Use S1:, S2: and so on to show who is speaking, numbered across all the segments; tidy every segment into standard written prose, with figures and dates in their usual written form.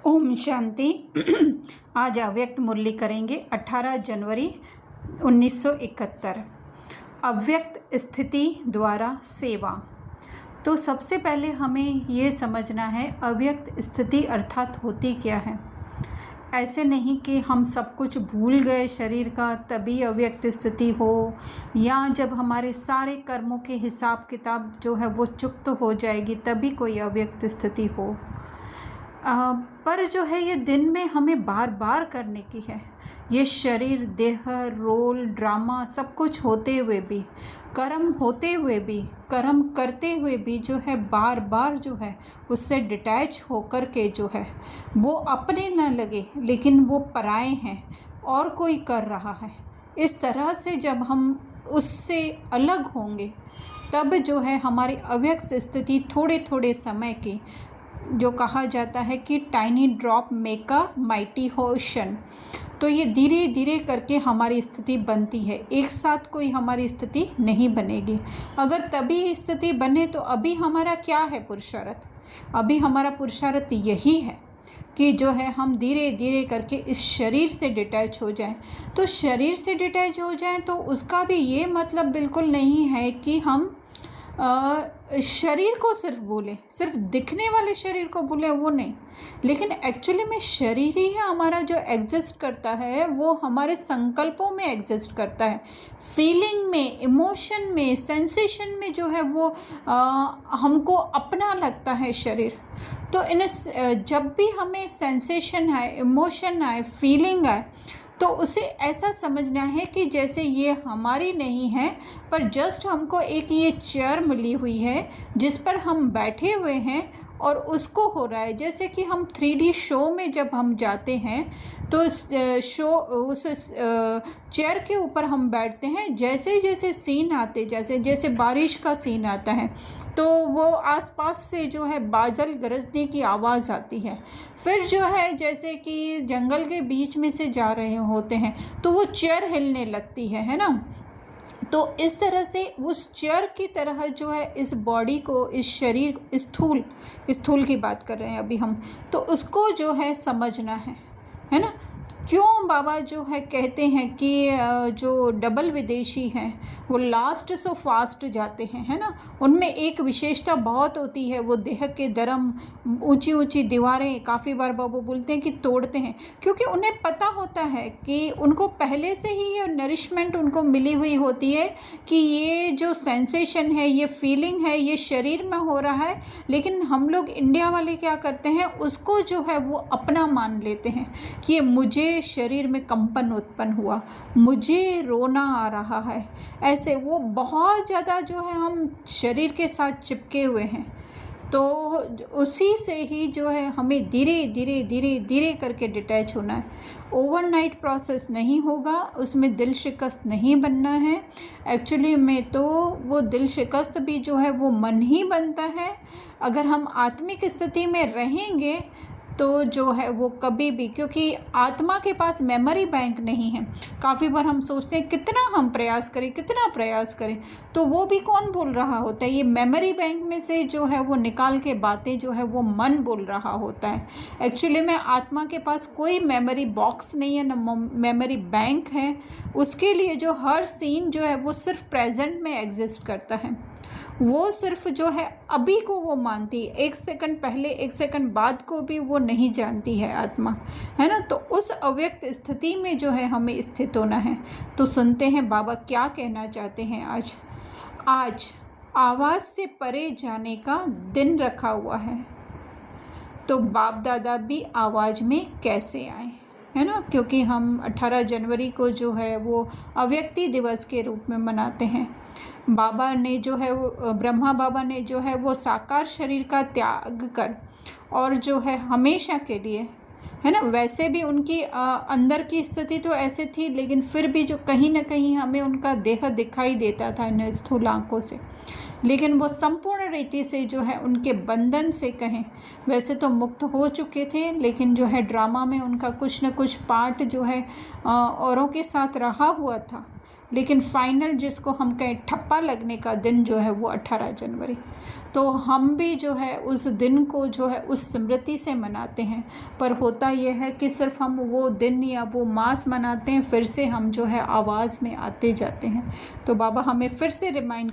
S1: ओम शांति। आज अव्यक्त मुरली करेंगे 18 जनवरी 1971। अव्यक्त स्थिति द्वारा सेवा। तो सबसे पहले हमें ये समझना है अव्यक्त स्थिति अर्थात होती क्या है। ऐसे नहीं कि हम सब कुछ भूल गए शरीर का तभी अव्यक्त स्थिति हो, या जब हमारे सारे कर्मों के हिसाब किताब जो है वो चुक्त हो जाएगी तभी कोई अव्यक्त स्थिति हो। पर जो है ये दिन में हमें बार बार करने की है। ये शरीर, देह, रोल, ड्रामा सब कुछ होते हुए भी, कर्म होते हुए भी, कर्म करते हुए भी जो है बार बार जो है उससे डिटैच होकर के जो है वो अपने न लगे लेकिन वो पराए हैं और कोई कर रहा है। इस तरह से जब हम उससे अलग होंगे तब जो है हमारी अव्यक्त स्थिति थोड़े थोड़े समय की, जो कहा जाता है कि tiny drop make a mighty ocean, तो ये धीरे धीरे करके हमारी स्थिति बनती है। एक साथ कोई हमारी स्थिति नहीं बनेगी। अगर तभी स्थिति बने तो अभी हमारा क्या है पुरुषार्थ? अभी हमारा पुरुषार्थ यही है कि जो है हम धीरे धीरे करके इस शरीर से डिटैच हो जाएं। तो शरीर से डिटैच हो जाएं तो उसका भी ये मतलब बिल्कुल नहीं है कि हम शरीर को सिर्फ भूलें, सिर्फ दिखने वाले शरीर को भूलें, वो नहीं। लेकिन एक्चुअली में शरीर ही है हमारा जो एग्जिस्ट करता है, वो हमारे संकल्पों में एग्जिस्ट करता है, फीलिंग में, इमोशन में, सेंसेशन में जो है वो हमको अपना लगता है शरीर। तो जब भी हमें सेंसेशन आए, इमोशन आए, फीलिंग आए, तो उसे ऐसा समझना है कि जैसे ये हमारी नहीं है, पर जस्ट हमको एक ये चेयर मिली हुई है जिस पर हम बैठे हुए हैं और उसको हो रहा है। जैसे कि हम 3D शो में जब हम जाते हैं तो उस चेयर के ऊपर हम बैठते हैं, जैसे जैसे सीन आते, जैसे जैसे बारिश का सीन आता है तो वो आसपास से जो है बादल गरजने की आवाज़ आती है। फिर जो है जैसे कि जंगल के बीच में से जा रहे होते हैं तो वो चेयर हिलने लगती है ना। तो इस तरह से उस चेयर की तरह जो है इस बॉडी को, इस शरीर, स्थूल की बात कर रहे हैं अभी हम, तो उसको जो है समझना है ना। क्यों बाबा जो है कहते हैं कि जो डबल विदेशी हैं वो लास्ट सो फास्ट जाते हैं, है ना। उनमें एक विशेषता बहुत होती है, वो देह के धर्म, ऊंची ऊंची दीवारें काफ़ी बार बाबू बोलते हैं कि तोड़ते हैं, क्योंकि उन्हें पता होता है कि उनको पहले से ही ये नरिशमेंट उनको मिली हुई होती है कि ये जो सेंसेशन है, ये फीलिंग है, ये शरीर में हो रहा है। लेकिन हम लोग इंडिया वाले क्या करते हैं, उसको जो है वो अपना मान लेते हैं कि ये मुझे शरीर में कंपन उत्पन्न हुआ, मुझे रोना आ रहा है, ऐसे वो बहुत ज़्यादा जो है हम शरीर के साथ चिपके हुए हैं। तो उसी से ही जो है हमें धीरे धीरे धीरे धीरे करके डिटैच होना है। ओवरनाइट प्रोसेस नहीं होगा, उसमें दिल शिकस्त नहीं बनना है। एक्चुअली में तो वो दिल शिकस्त भी जो है वो मन ही बनता है। अगर हम आत्मिक स्थिति में रहेंगे तो जो है वो कभी भी, क्योंकि आत्मा के पास मेमोरी बैंक नहीं है। काफ़ी बार हम सोचते हैं कितना हम प्रयास करें, कितना प्रयास करें, तो वो भी कौन बोल रहा होता है? ये मेमोरी बैंक में से जो है वो निकाल के बातें जो है वो मन बोल रहा होता है। एक्चुअली में आत्मा के पास कोई मेमोरी बॉक्स नहीं है, ना मेमोरी बैंक है। उसके लिए जो हर सीन जो है वो सिर्फ प्रेजेंट में एग्जिस्ट करता है। वो सिर्फ जो है अभी को वो मानती है, एक सेकंड पहले, एक सेकंड बाद को भी वो नहीं जानती है आत्मा, है ना। तो उस अव्यक्त स्थिति में जो है हमें स्थित होना है। तो सुनते हैं बाबा क्या कहना चाहते हैं। आज आवाज़ से परे जाने का दिन रखा हुआ है, तो बाप दादा भी आवाज़ में कैसे आए, है ना। क्योंकि हम 18 जनवरी को जो है वो अव्यक्ति दिवस के रूप में मनाते हैं। बाबा ने जो है वो, ब्रह्मा बाबा ने जो है वो साकार शरीर का त्याग कर और जो है हमेशा के लिए, है ना। वैसे भी उनकी अंदर की स्थिति तो ऐसे थी, लेकिन फिर भी जो कहीं ना कहीं हमें उनका देह दिखाई देता था इन स्थूल आँखों से। लेकिन वो संपूर्ण रीति से जो है उनके बंधन से कहें वैसे तो मुक्त हो चुके थे, लेकिन जो है ड्रामा में उनका कुछ न कुछ पार्ट जो है औरों के साथ रहा हुआ था। लेकिन फाइनल जिसको हम कहें ठप्पा लगने का दिन जो है वो 18 जनवरी। तो हम भी जो है उस दिन को जो है उस स्मृति से मनाते हैं। पर होता यह है कि सिर्फ हम वो दिन या वो मास मनाते हैं, फिर से हम जो है आवाज़ में आते जाते हैं। तो बाबा हमें फिर से रिमाइंड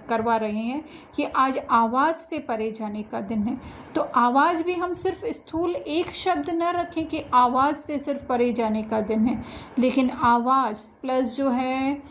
S1: करवा रहे हैं कि आज आवाज़ से परे जाने का दिन है। तो आवाज़ भी हम सिर्फ स्थूल एक शब्द न रखें कि आवाज़ से सिर्फ परे जाने का दिन है, लेकिन आवाज़ प्लस जो है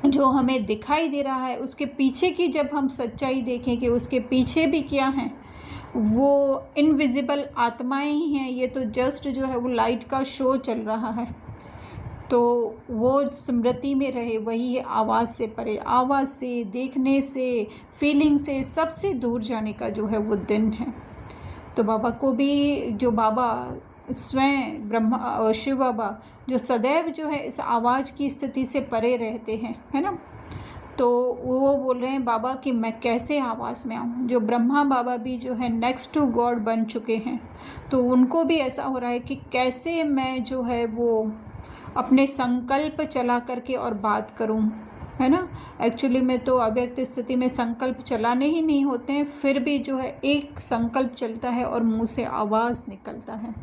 S1: जो हमें दिखाई दे रहा है उसके पीछे की जब हम सच्चाई देखें कि उसके पीछे भी क्या है, वो इनविजिबल आत्माएं ही हैं। ये तो जस्ट जो है वो लाइट का शो चल रहा है। तो वो स्मृति में रहे, वही है आवाज़ से परे। आवाज़ से, देखने से, फीलिंग से, सबसे दूर जाने का जो है वो दिन है। तो बाबा को भी जो बाबा स्वयं ब्रह्मा और शिव बाबा जो सदैव जो है इस आवाज़ की स्थिति से परे रहते हैं, है ना। तो वो बोल रहे हैं बाबा कि मैं कैसे आवाज़ में आऊँ। जो ब्रह्मा बाबा भी जो है नेक्स्ट टू गॉड बन चुके हैं, तो उनको भी ऐसा हो रहा है कि कैसे मैं जो है वो अपने संकल्प चला करके और बात करूं, है ना। एक्चुअली में तो अव्यक्त स्थिति में संकल्प चलाने ही नहीं होते हैं, फिर भी जो है एक संकल्प चलता है और मुंह से आवाज़ निकलता है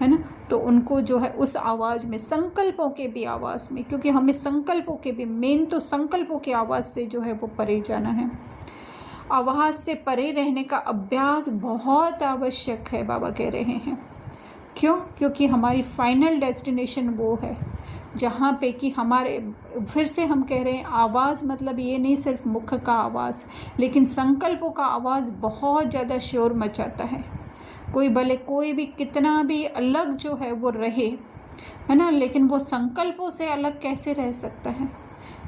S1: ना। तो उनको जो है उस आवाज़ में, संकल्पों के भी आवाज़ में, क्योंकि हमें संकल्पों के भी, मेन तो संकल्पों की आवाज़ से जो है वो परे जाना है। आवाज़ से परे रहने का अभ्यास बहुत आवश्यक है, बाबा कह रहे हैं। क्यों? क्योंकि हमारी फाइनल डेस्टिनेशन वो है जहाँ पे कि हमारे, फिर से हम कह रहे हैं आवाज़ मतलब ये नहीं सिर्फ मुख का आवाज़, लेकिन संकल्पों का आवाज़ बहुत ज़्यादा शोर मचाता है। कोई भले कोई भी कितना भी अलग जो है वो रहे, है ना, लेकिन वो संकल्पों से अलग कैसे रह सकता है।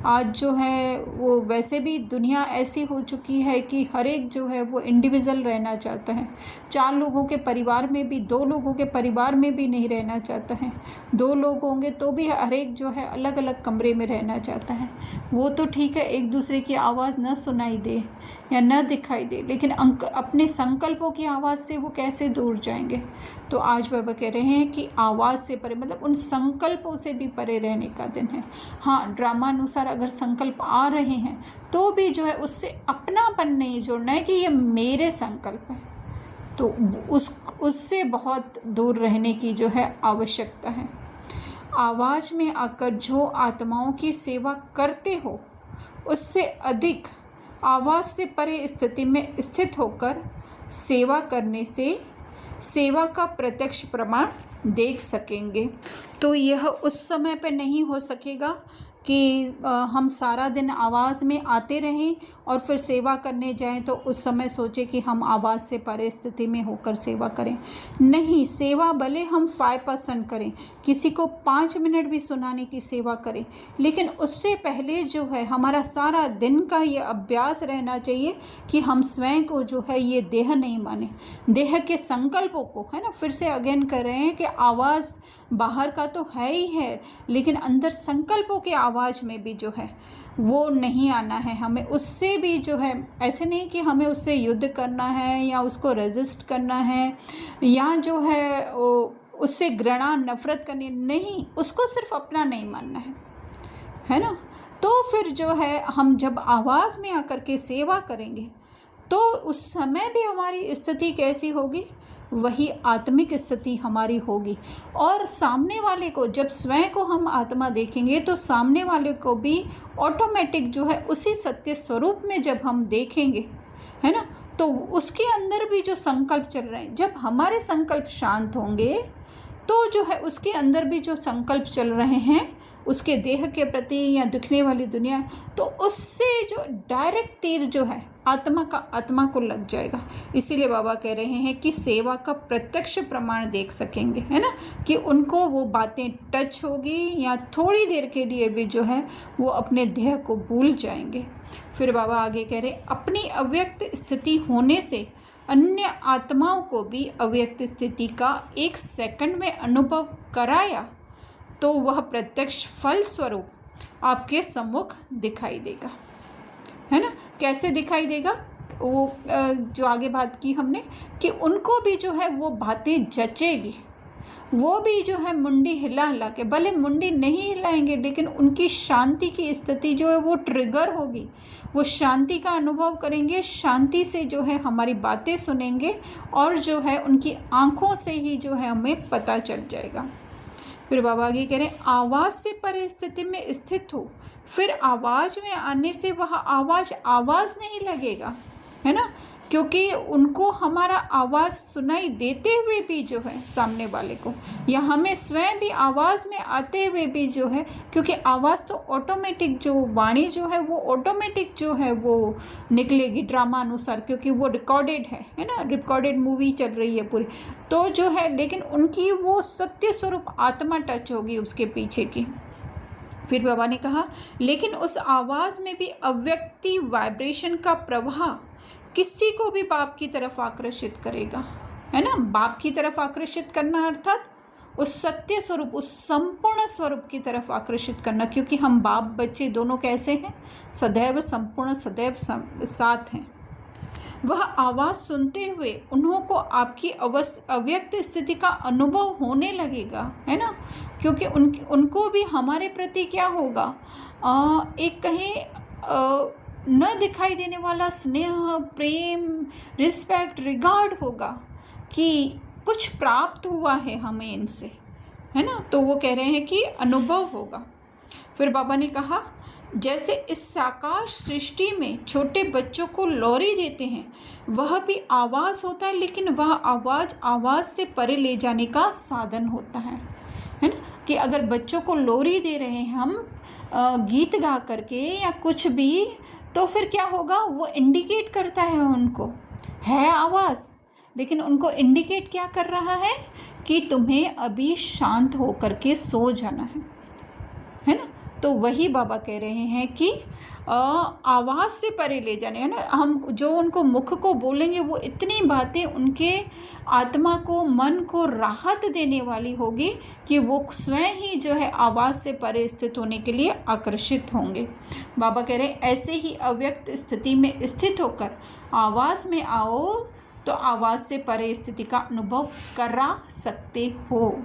S1: आज जो है वो वैसे भी दुनिया ऐसी हो चुकी है कि हर एक जो है वो इंडिविजुअल रहना चाहता है। 4 लोगों के परिवार में भी 2 लोगों के परिवार में भी नहीं रहना चाहता है। 2 लोग होंगे तो भी हर एक जो है अलग अलग कमरे में रहना चाहता है। वो तो ठीक है एक दूसरे की आवाज़ न सुनाई दे या न दिखाई दे, लेकिन अपने संकल्पों की आवाज़ से वो कैसे दूर जाएंगे। तो आज बाबा कह रहे हैं कि आवाज़ से परे मतलब उन संकल्पों से भी परे रहने का दिन है। हाँ, ड्रामा अनुसार अगर संकल्प आ रहे हैं तो भी जो है उससे अपनापन नहीं जोड़ना है कि ये मेरे संकल्प है, तो उससे बहुत दूर रहने की जो है आवश्यकता है। आवाज़ में आकर जो आत्माओं की सेवा करते हो, उससे अधिक आवाज़ से परे स्थिति में स्थित होकर सेवा करने से सेवा का प्रत्यक्ष प्रमाण देख सकेंगे। तो यह उस समय पे नहीं हो सकेगा कि हम सारा दिन आवाज़ में आते रहें और फिर सेवा करने जाएं तो उस समय सोचें कि हम आवाज़ से परे स्थिति में होकर सेवा करें। नहीं, सेवा भले हम 5% करें, किसी को 5 मिनट भी सुनाने की सेवा करें, लेकिन उससे पहले जो है हमारा सारा दिन का ये अभ्यास रहना चाहिए कि हम स्वयं को जो है ये देह नहीं माने, देह के संकल्पों को, है ना। फिर से अगेन कर रहे हैं कि आवाज़ बाहर का तो है ही है, लेकिन अंदर संकल्पों के आवाज़ में भी जो है वो नहीं आना है। हमें उससे भी जो है, ऐसे नहीं कि हमें उससे युद्ध करना है या उसको रेजिस्ट करना है या जो है उससे घृणा नफरत करनी नहीं, उसको सिर्फ अपना नहीं मानना है ना। तो फिर जो है हम जब आवाज़ में आकर के सेवा करेंगे तो उस समय भी हमारी स्थिति कैसी होगी, वही आत्मिक स्थिति हमारी होगी। और सामने वाले को, जब स्वयं को हम आत्मा देखेंगे तो सामने वाले को भी ऑटोमेटिक जो है उसी सत्य स्वरूप में जब हम देखेंगे, है ना, तो उसके अंदर भी जो संकल्प चल रहे हैं, जब हमारे संकल्प शांत होंगे तो जो है उसके अंदर भी जो संकल्प चल रहे हैं उसके देह के प्रति या दिखने वाली दुनिया, तो उससे जो डायरेक्ट तीर जो है आत्मा को लग जाएगा। इसीलिए बाबा कह रहे हैं कि सेवा का प्रत्यक्ष प्रमाण देख सकेंगे, है ना, कि उनको वो बातें टच होगी या थोड़ी देर के लिए भी जो है वो अपने देह को भूल जाएंगे। फिर बाबा आगे कह रहे, अपनी अव्यक्त स्थिति होने से अन्य आत्माओं को भी अव्यक्त स्थिति का 1 सेकंड में अनुभव कराया तो वह प्रत्यक्ष फल स्वरूप आपके सम्मुख दिखाई देगा, है ना। कैसे दिखाई देगा, वो जो आगे बात की हमने कि उनको भी जो है वो बातें जचेगी, वो भी जो है मुंडी हिला हिला के, भले मुंडी नहीं हिलाएंगे लेकिन उनकी शांति की स्थिति जो है वो ट्रिगर होगी, वो शांति का अनुभव करेंगे, शांति से जो है हमारी बातें सुनेंगे और जो है उनकी आँखों से ही जो है हमें पता चल जाएगा। फिर बाबा आगे कह रहे हैं, आवाज़ से परे स्थिति में स्थित हो, फिर आवाज़ में आने से वह आवाज़ नहीं लगेगा, है ना, क्योंकि उनको हमारा आवाज़ सुनाई देते हुए भी जो है सामने वाले को, या हमें स्वयं भी आवाज़ में आते हुए भी जो है, क्योंकि आवाज़ तो ऑटोमेटिक, जो वाणी जो है वो ऑटोमेटिक जो है वो निकलेगी ड्रामा अनुसार, क्योंकि वो रिकॉर्डेड है ना, रिकॉर्डेड मूवी चल रही है पूरी, तो जो है लेकिन उनकी वो सत्य स्वरूप आत्मा टच होगी उसके पीछे की। फिर बाबा ने कहा, लेकिन उस आवाज़ में भी अव्यक्ति वाइब्रेशन का प्रवाह किसी को भी बाप की तरफ आकर्षित करेगा, है ना। बाप की तरफ आकर्षित करना अर्थात उस सत्य स्वरूप, उस संपूर्ण स्वरूप की तरफ आकर्षित करना, क्योंकि हम बाप बच्चे दोनों कैसे हैं, सदैव संपूर्ण, सदैव साथ हैं। वह आवाज़ सुनते हुए उन्हों को आपकी अव्यक्त स्थिति का अनुभव होने लगेगा, है ना, क्योंकि उनको भी हमारे प्रति क्या होगा, एक कहीं न दिखाई देने वाला स्नेह, प्रेम, रिस्पेक्ट, रिगार्ड होगा कि कुछ प्राप्त हुआ है हमें इनसे, है ना। तो वो कह रहे हैं कि अनुभव होगा। फिर बाबा ने कहा, जैसे इस साकार सृष्टि में छोटे बच्चों को लोरी देते हैं, वह भी आवाज़ होता है, लेकिन वह आवाज़ से परे ले जाने का साधन होता है ना, कि अगर बच्चों को लोरी दे रहे हैं हम गीत गा करके या कुछ भी, तो फिर क्या होगा, वो इंडिकेट करता है उनको, है आवाज़, लेकिन उनको इंडिकेट क्या कर रहा है कि तुम्हें अभी शांत होकर के सो जाना है ना। तो वही बाबा कह रहे हैं कि आवाज़ से परे ले जाने, है ना, हम जो उनको मुख को बोलेंगे वो इतनी बातें उनके आत्मा को, मन को राहत देने वाली होगी कि वो स्वयं ही जो है आवाज़ से परे स्थित होने के लिए आकर्षित होंगे। बाबा कह रहे हैं, ऐसे ही अव्यक्त स्थिति में स्थित होकर आवाज़ में आओ तो आवाज़ से परे स्थिति का अनुभव करा सकते हो।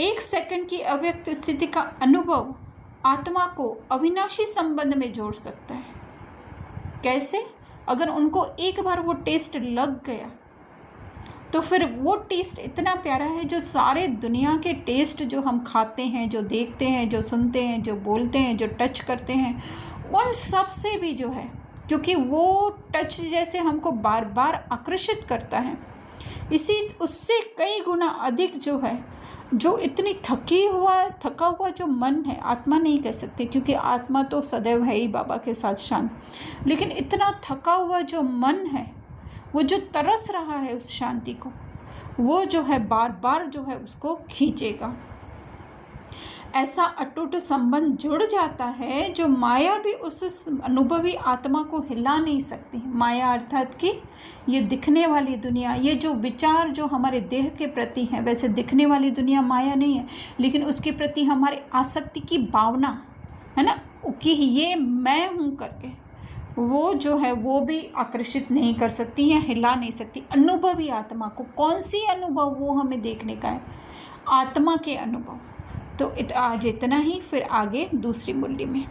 S1: 1 सेकंड की अव्यक्त स्थिति का अनुभव आत्मा को अविनाशी संबंध में जोड़ सकता है। कैसे? अगर उनको एक बार वो टेस्ट लग गया तो फिर वो टेस्ट इतना प्यारा है, जो सारे दुनिया के टेस्ट जो हम खाते हैं, जो देखते हैं, जो सुनते हैं, जो बोलते हैं, जो टच करते हैं, उन सब से भी जो है, क्योंकि वो टच जैसे हमको बार बार आकर्षित करता है, उससे कई गुना अधिक जो है, जो इतनी थका हुआ जो मन है, आत्मा नहीं कह सकते क्योंकि आत्मा तो सदैव है ही बाबा के साथ शांत, लेकिन इतना थका हुआ जो मन है, वो जो तरस रहा है उस शांति को, वो जो है बार बार जो है उसको खींचेगा। ऐसा अटूट संबंध जुड़ जाता है जो माया भी उस अनुभवी आत्मा को हिला नहीं सकती। माया अर्थात कि ये दिखने वाली दुनिया, ये जो विचार जो हमारे देह के प्रति हैं, वैसे दिखने वाली दुनिया माया नहीं है, लेकिन उसके प्रति हमारे आसक्ति की भावना है ना, कि ये मैं हूँ करके, वो जो है वो भी आकर्षित नहीं कर सकती या हिला नहीं सकती अनुभवी आत्मा को। कौन सी अनुभव? वो हमें देखने का है, आत्मा के अनुभव। तो आज इतना ही, फिर आगे दूसरी मुरली में।